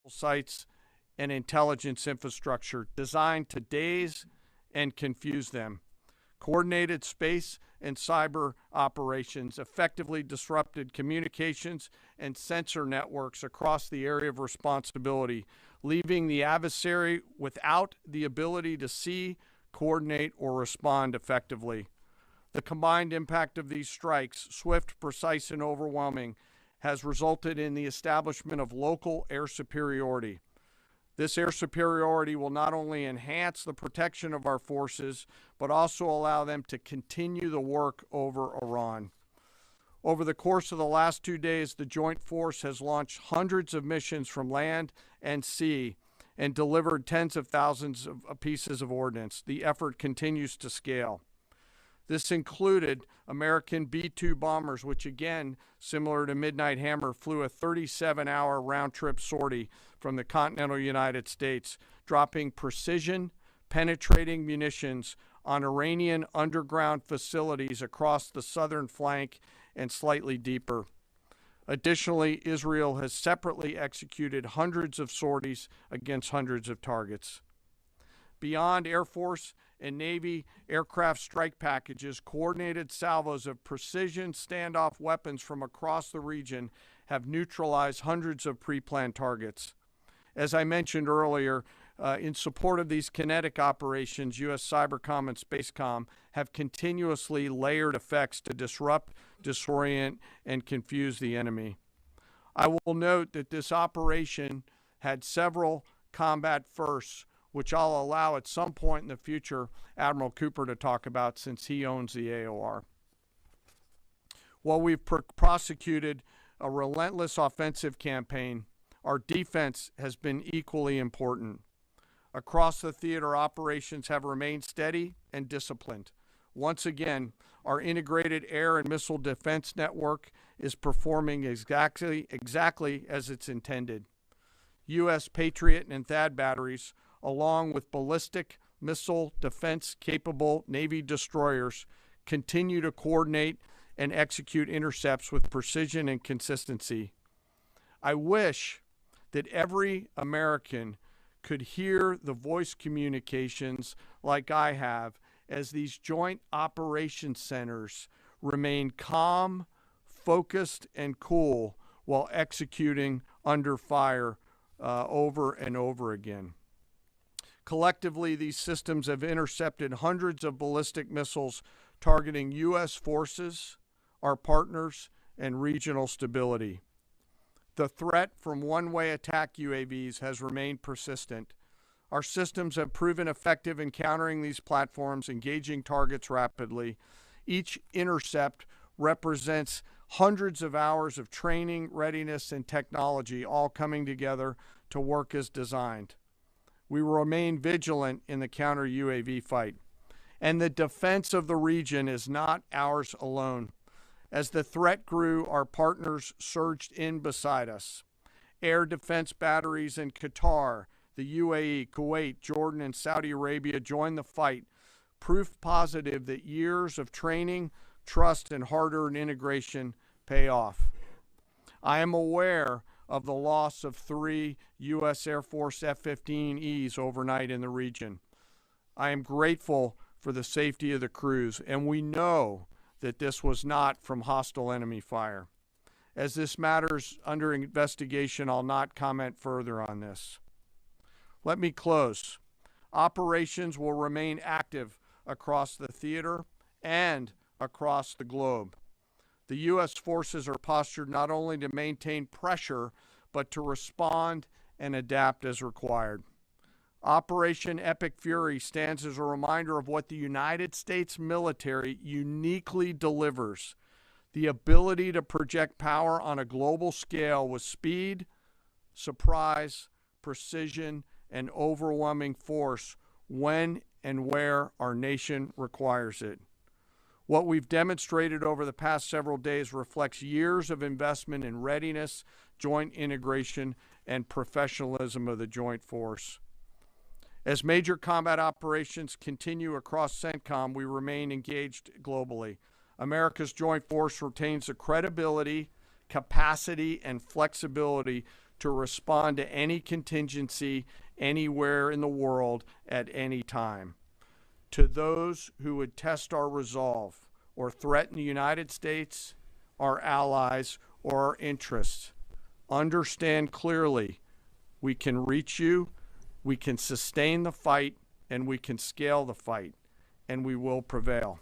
sites and intelligence infrastructure designed to daze and confuse them. Coordinated space and cyber operations effectively disrupted communications and sensor networks across the area of responsibility, leaving the adversary without the ability to see, coordinate, or respond effectively. The combined impact of these strikes, swift, precise, and overwhelming, has resulted in the establishment of local air superiority. This air superiority will not only enhance the protection of our forces, but also allow them to continue the work over Iran. Over the course of the last 2 days, the Joint Force has launched hundreds of missions from land and sea and delivered tens of thousands of pieces of ordnance. The effort continues to scale. This included American B-2 bombers, which again, similar to Midnight Hammer, flew a 37-hour round-trip sortie from the continental United States, dropping precision, penetrating munitions on Iranian underground facilities across the southern flank and slightly deeper. Additionally, Israel has separately executed hundreds of sorties against hundreds of targets. Beyond Air Force and Navy aircraft strike packages, coordinated salvos of precision standoff weapons from across the region have neutralized hundreds of pre-planned targets. As I mentioned earlier, in support of these kinetic operations, U.S. Cybercom and Spacecom have continuously layered effects to disrupt, disorient, and confuse the enemy. I will note that this operation had several combat firsts, which I'll allow at some point in the future Admiral Cooper to talk about since he owns the AOR. While we've prosecuted a relentless offensive campaign, our defense has been equally important. Across the theater, operations have remained steady and disciplined. Once again, our integrated air and missile defense network is performing exactly as it's intended. U.S. Patriot and THAAD batteries, along with ballistic missile defense-capable Navy destroyers, continue to coordinate and execute intercepts with precision and consistency. I wish that every American could hear the voice communications like I have as these joint operations centers remain calm, focused, and cool while executing under fire over and over again. Collectively, these systems have intercepted hundreds of ballistic missiles targeting U.S. forces, our partners, and regional stability. The threat from one-way attack UAVs has remained persistent. Our systems have proven effective in countering these platforms, engaging targets rapidly. Each intercept represents hundreds of hours of training, readiness, and technology all coming together to work as designed. We will remain vigilant in the counter-UAV fight. And the defense of the region is not ours alone. As the threat grew, our partners surged in beside us. Air defense batteries in Qatar, the UAE, Kuwait, Jordan, and Saudi Arabia joined the fight, proof positive that years of training, trust, and hard-earned integration pay off. I am aware of the loss of 3 U.S. Air Force F-15Es overnight in the region. I am grateful for the safety of the crews, and we know that this was not from hostile enemy fire. As this matter is under investigation, I'll not comment further on this. Let me close. Operations will remain active across the theater and across the globe. The U.S. forces are postured not only to maintain pressure, but to respond and adapt as required. Operation Epic Fury stands as a reminder of what the United States military uniquely delivers: the ability to project power on a global scale with speed, surprise, precision, and overwhelming force when and where our nation requires it. What we've demonstrated over the past several days reflects years of investment in readiness, joint integration, and professionalism of the Joint Force. As major combat operations continue across CENTCOM, we remain engaged globally. America's Joint Force retains the credibility, capacity, and flexibility to respond to any contingency anywhere in the world at any time. To those who would test our resolve or threaten the United States, our allies, or our interests, understand clearly we can reach you, we can sustain the fight, and we can scale the fight, and we will prevail.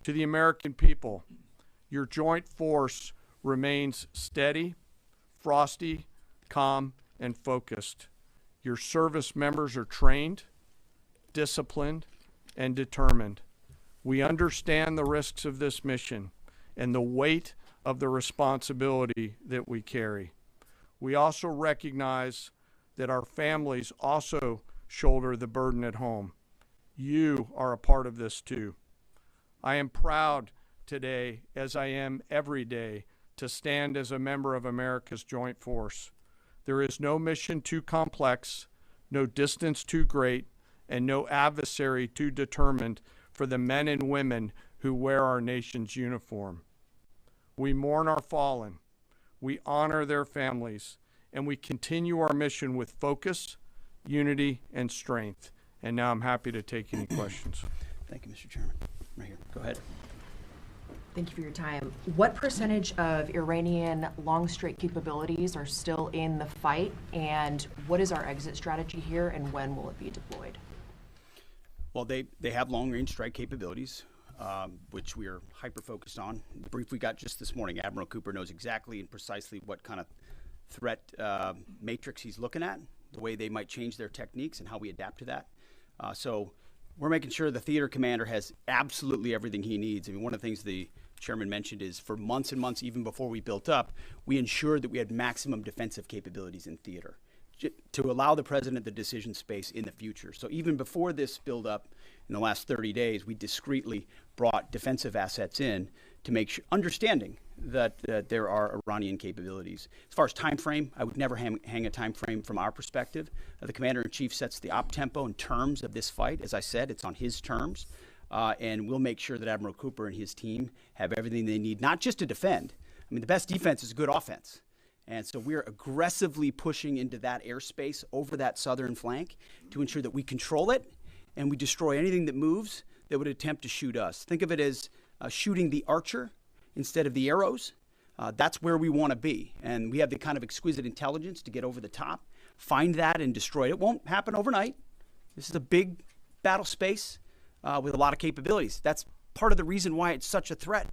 To the American people, your joint force remains steady, frosty, calm, and focused. Your service members are trained, disciplined, and determined. We understand the risks of this mission and the weight of the responsibility that we carry. We also recognize that our families also shoulder the burden at home. You are a part of this too. I am proud today, as I am every day, to stand as a member of America's joint force. There is no mission too complex, no distance too great, and no adversary too determined for the men and women who wear our nation's uniform. We mourn our fallen, we honor their families, and we continue our mission with focus, unity, and strength. And now I'm happy to take any questions. Thank you, Mr. Chairman. Right here. Go ahead. Thank you for your time. What percentage of Iranian long-strike capabilities are still in the fight, and what is our exit strategy here, and when will it be deployed? Well, they have long-range strike capabilities, which we are hyper-focused on. The brief we got just this morning, Admiral Cooper knows exactly and precisely what kind of threat matrix he's looking at, the way they might change their techniques, and how we adapt to that. So we're making sure the theater commander has absolutely everything he needs. I mean, one of the things the chairman mentioned is for months and months, even before we built up, we ensured that we had maximum defensive capabilities in theater to allow the president the decision space in the future. So even before this build up in the last 30 days, we discreetly brought defensive assets in to make sure, understanding that there are Iranian capabilities. As far as time frame, I would never hang a time frame from our perspective. The commander-in-chief sets the op tempo and terms of this fight. As I said, it's on his terms. And we'll make sure that Admiral Cooper and his team have everything they need, not just to defend. I mean, the best defense is good offense. And so we're aggressively pushing into that airspace over that southern flank to ensure that we control it and we destroy anything that moves that would attempt to shoot us. Think of it as shooting the archer instead of the arrows. That's where we want to be. And we have the kind of exquisite intelligence to get over the top, find that and destroy it. It won't happen overnight. This is a big battle space with a lot of capabilities. That's part of the reason why it's such a threat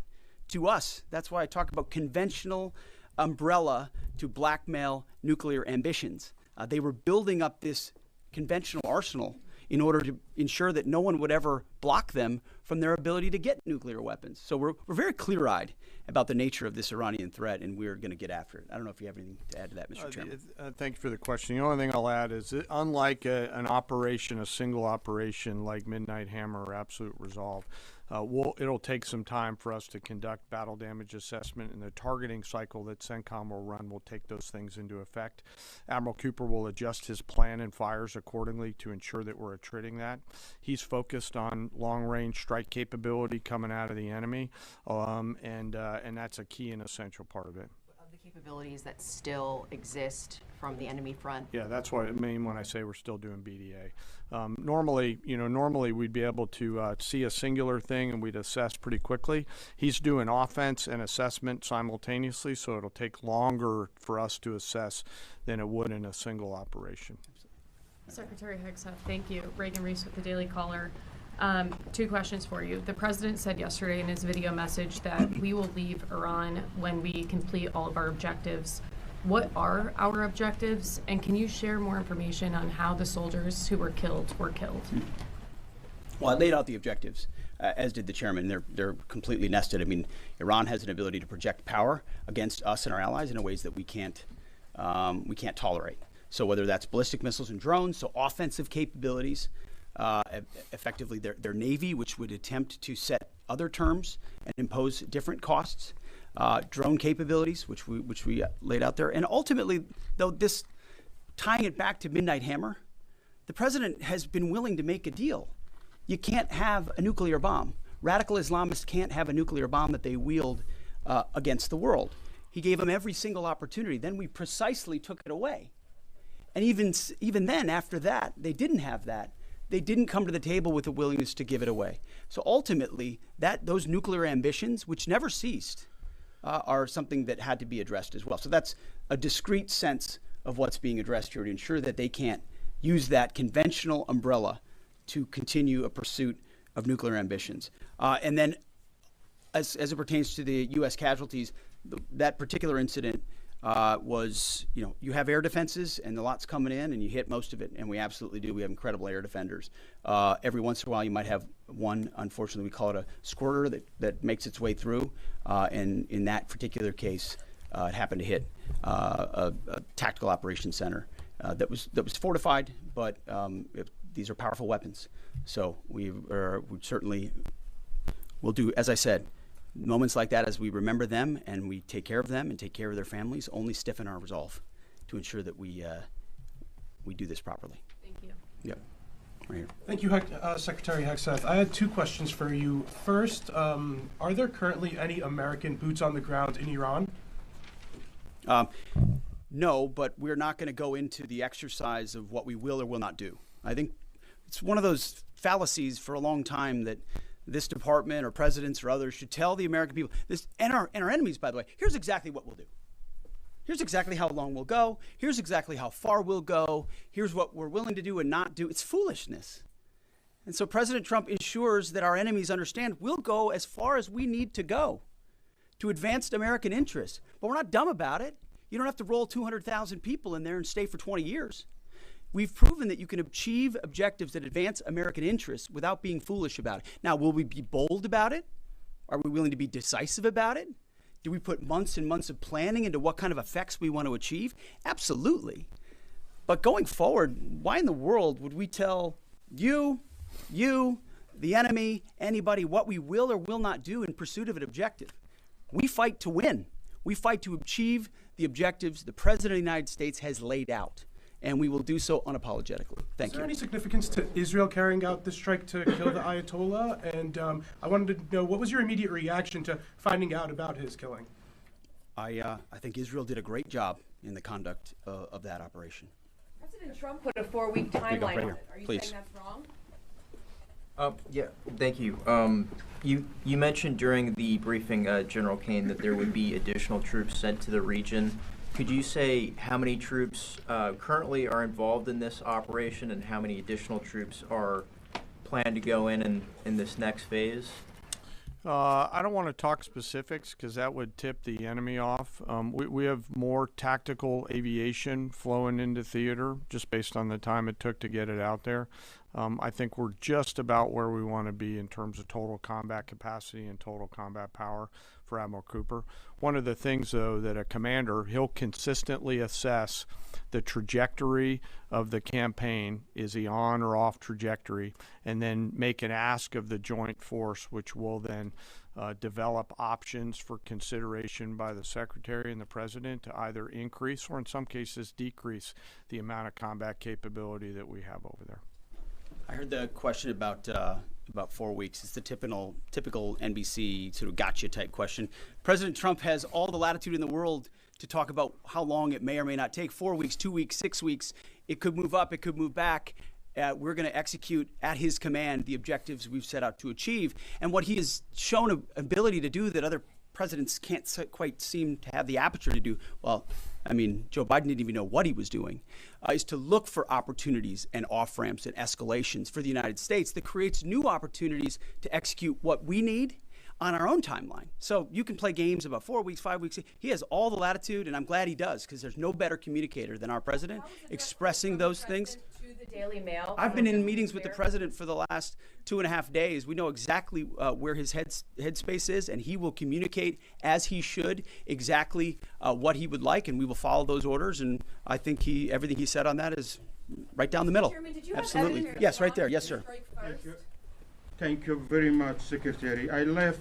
to us. That's why I talk about conventional umbrella to blackmail nuclear ambitions. They were building up this conventional arsenal in order to ensure that no one would ever block them from their ability to get nuclear weapons. So we're very clear-eyed about the nature of this Iranian threat, and we're going to get after it. I don't know if you have anything to add to that, Mr. Chairman. Thank you for the question. The only thing I'll add is that unlike an operation, a single operation like Midnight Hammer or Absolute Resolve, it'll take some time for us to conduct battle damage assessment, and the targeting cycle that CENTCOM will run will take those things into effect. Admiral Cooper will adjust his plan and fires accordingly to ensure that we're attriting that. He's focused on long-range strike capability coming out of the enemy, and that's a key and essential part of it. Of the capabilities that still exist from the enemy front? Yeah, that's what I mean when I say we're still doing BDA. Normally we'd be able to see a singular thing and we'd assess pretty quickly. He's doing offense and assessment simultaneously, so it'll take longer for us to assess than it would in a single operation. Secretary Hegseth, thank you. Reagan Reese with the Daily Caller. Two questions for you. The president said yesterday in his video message that we will leave Iran when we complete all of our objectives. What are our objectives, and can you share more information on how the soldiers who were killed were killed? Well, I laid out the objectives, as did the chairman. They're completely nested. I mean, Iran has an ability to project power against us and our allies in ways that we can't tolerate. So whether that's ballistic missiles and drones, so offensive capabilities, effectively their navy, which would attempt to set other terms and impose different costs, drone capabilities, which we laid out there, and ultimately, though, this tying it back to Midnight Hammer, the president has been willing to make a deal. You can't have a nuclear bomb. Radical Islamists can't have a nuclear bomb that they wield against the world. He gave them every single opportunity. Then we precisely took it away. And even then, after that, they didn't have that. They didn't come to the table with a willingness to give it away. So ultimately, those nuclear ambitions, which never ceased, are something that had to be addressed as well. So that's a discrete sense of what's being addressed here to ensure that they can't use that conventional umbrella to continue a pursuit of nuclear ambitions. And then as it pertains to the U.S. casualties, that particular incident was, you have air defenses and the lot's coming in and you hit most of it, and we absolutely do. We have incredible air defenders. Every once in a while you might have one, unfortunately we call it a squirter that makes its way through, and in that particular case it happened to hit a tactical operations center that was fortified, but these are powerful weapons. So we certainly will do, as I said, moments like that, as we remember them and we take care of them and take care of their families, only stiffen our resolve to ensure that we do this properly. Thank you. Yep. Right here. Thank you, Secretary Hegseth. I had two questions for you. First, are there currently any American boots on the ground in Iran? No, but we're not going to go into the exercise of what we will or will not do. I think it's one of those fallacies for a long time that this department or presidents or others should tell the American people, and our enemies, by the way, here's exactly what we'll do. Here's exactly how long we'll go. Here's exactly how far we'll go. Here's what we're willing to do and not do. It's foolishness. And so President Trump ensures that our enemies understand we'll go as far as we need to go to advance American interests. But we're not dumb about it. You don't have to roll 200,000 people in there and stay for 20 years. We've proven that you can achieve objectives that advance American interests without being foolish about it. Now, will we be bold about it? Are we willing to be decisive about it? Do we put months and months of planning into what kind of effects we want to achieve? Absolutely. But going forward, why in the world would we tell you, the enemy, anybody, what we will or will not do in pursuit of an objective? We fight to win. We fight to achieve the objectives the President of the United States has laid out, and we will do so unapologetically. Thank you. Is there any significance to Israel carrying out the strike to kill the Ayatollah? And I wanted to know, what was your immediate reaction to finding out about his killing? I think Israel did a great job in the conduct of that operation. President Trump put a 4-week timeline right on here. it. Are you Please. saying that's wrong? Yeah, thank you. You mentioned during the briefing, General Caine, that there would be additional troops sent to the region. Could you say how many troops currently are involved in this operation and how many additional troops are planned to go in this next phase? I don't want to talk specifics because that would tip the enemy off. We have more tactical aviation flowing into theater just based on the time it took to get it out there. I think we're just about where we want to be in terms of total combat capacity and total combat power for Admiral Cooper. One of the things, though, that a commander, he'll consistently assess the trajectory of the campaign. Is he on or off trajectory? And then make an ask of the joint force, which will then develop options for consideration by the Secretary and the President to either increase or in some cases decrease the amount of combat capability that we have over there. I heard the question about 4 weeks. It's the typical NBC sort of gotcha type question. President Trump has all the latitude in the world to talk about how long it may or may not take. 4 weeks, 2 weeks, 6 weeks. It could move up. It could move back. We're going to execute at his command the objectives we've set out to achieve. And what he has shown an ability to do that other presidents can't quite seem to have the aperture to do, well, I mean, Joe Biden didn't even know what he was doing, is to look for opportunities and off-ramps and escalations for the United States that creates new opportunities to execute what we need on our own timeline. So you can play games about 4 weeks, 5 weeks. He has all the latitude, and I'm glad he does, because there's no better communicator than our president expressing those things. To the Daily Mail. I've been in meetings with the president for the last 2.5 days. We know exactly where his headspace is, and he will communicate as he should exactly what he would like, and we will follow those orders. And I think everything he said on that is right down the middle. Chairman, did you have Absolutely. evidence Yes, right there. to Yes, sir. strike Thank you. first? Thank you very much, Secretary. I left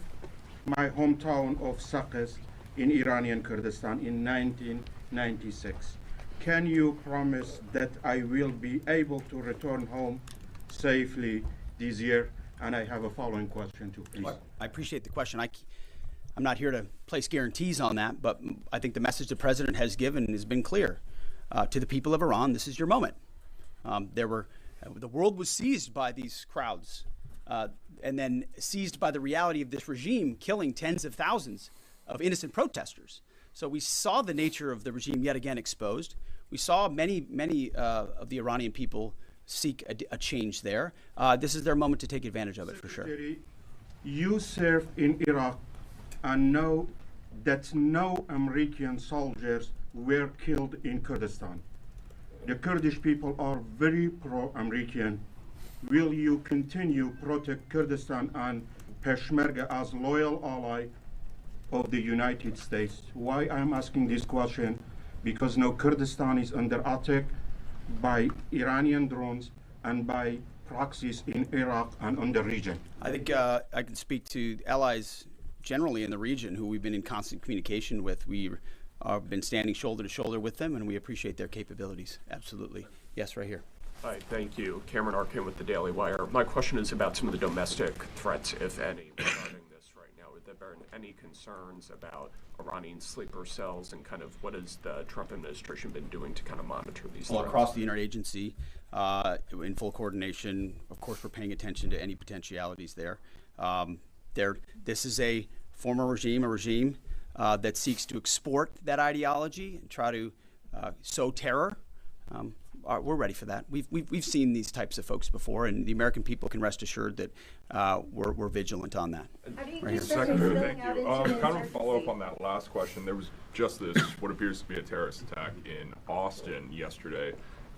my hometown of Sakis in Iranian Kurdistan in 1996. Can you promise that I will be able to return home safely this year? And I have a following question too, please. I appreciate the question. I'm not here to place guarantees on that, but I think the message the president has given has been clear to the people of Iran. This is your moment. The world was seized by these crowds, and then seized by the reality of this regime killing tens of thousands of innocent protesters. So we saw the nature of the regime yet again exposed. We saw many of the Iranian people seek a change there. This is their moment to take advantage of it, for sure. You served in Iraq and know that no American soldiers were killed in Kurdistan. The Kurdish people are very pro-American. Will you continue protect Kurdistan and Peshmerga as loyal ally of the United States? Why I'm asking this question? Because now Kurdistan is under attack by Iranian drones and by proxies in Iraq and on the region. I think I can speak to allies generally in the region who we've been in constant communication with. We've been standing shoulder to shoulder with them, and we appreciate their capabilities. Absolutely. Yes, right here. Hi, thank you. Cameron Arkin with the Daily Wire. My question is about some of the domestic threats, if any, regarding this right now. Have there been any concerns about Iranian sleeper cells, and kind of what has the Trump administration been doing to kind of monitor these Well, threats? across the interagency, in full coordination, of course, we're paying attention to any potentialities there. This is a former regime, that seeks to export that ideology and try to sow terror. We're ready for that. We've seen these types of folks before, and the American people can rest assured that we're vigilant on that. Right here. Secretary, thank you. Kind of a follow-up on that last question. There was just this, what appears to be a terrorist attack in Austin yesterday.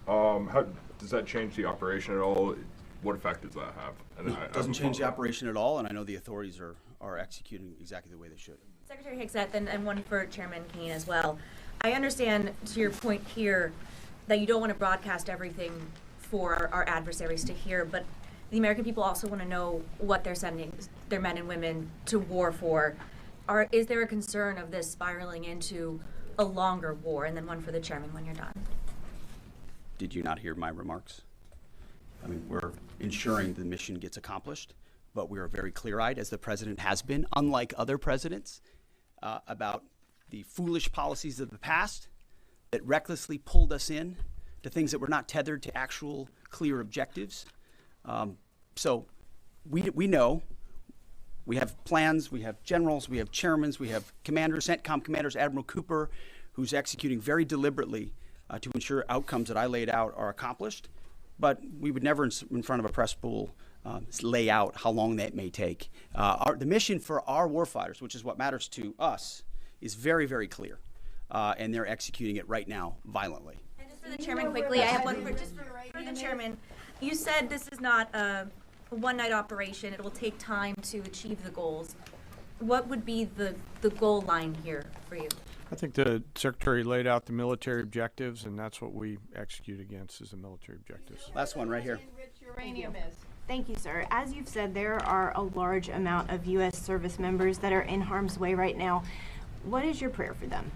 How does that change the operation at all? What effect does that have? And It doesn't change the operation at all, and I know the authorities are executing exactly the way they should. Secretary Hegseth, and one for Chairman Caine as well. I understand, to your point here, that you don't want to broadcast everything for our adversaries to hear, but the American people also want to know what they're sending their men and women to war for. Is there a concern of this spiraling into a longer war? And then one for the chairman when you're done. Did you not hear my remarks? I mean, we're ensuring the mission gets accomplished, but we are very clear-eyed, as the president has been, unlike other presidents, about the foolish policies of the past that recklessly pulled us in to things that were not tethered to actual clear objectives. So we know, we have plans, we have generals, we have chairmen, we have commanders, CENTCOM commanders, Admiral Cooper, who's executing very deliberately to ensure outcomes that I laid out are accomplished. But we would never, in front of a press pool, lay out how long that may take. The mission for our warfighters, which is what matters to us, is very, very clear. And they're executing it right now violently. And just for the chairman quickly, I have one for the chairman. You said this is not a one-night operation. It will take time to achieve the goals. What would be the goal line here for you? I think the Secretary laid out the military objectives, and that's what we execute against, is the military objectives. Last one right here. Thank you, sir. As you've said, there are a large amount of U.S. service members that are in harm's way right now. What is your prayer for them?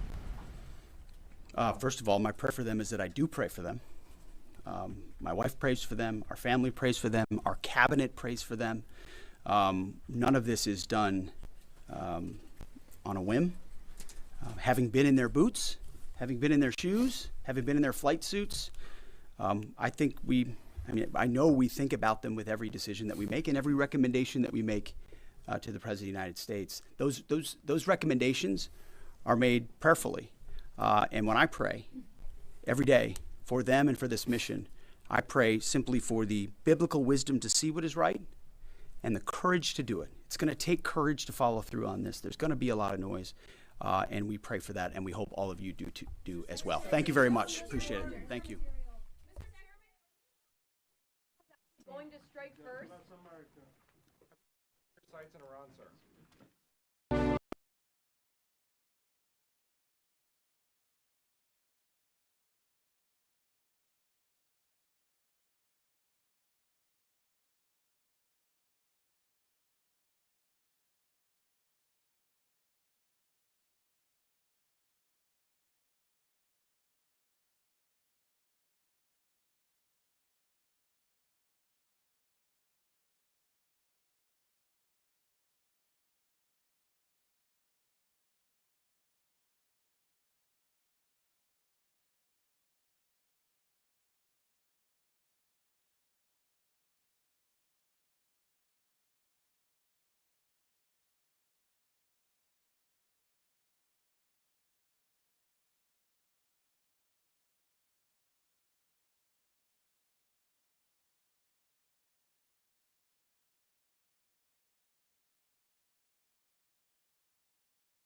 First of all, my prayer for them is that I do pray for them. My wife prays for them. Our family prays for them. Our cabinet prays for them. None of this is done on a whim. Having been in their boots, having been in their shoes, having been in their flight suits, I know we think about them with every decision that we make and every recommendation that we make to the President of the United States. Those recommendations are made prayerfully. And when I pray every day for them and for this mission, I pray simply for the biblical wisdom to see what is right and the courage to do it. It's going to take courage to follow through on this. There's going to be a lot of noise, and we pray for that, and we hope all of you do as well. Thank you very much. Appreciate it. Thank you. Going to strike first. Sites in Iran, sir.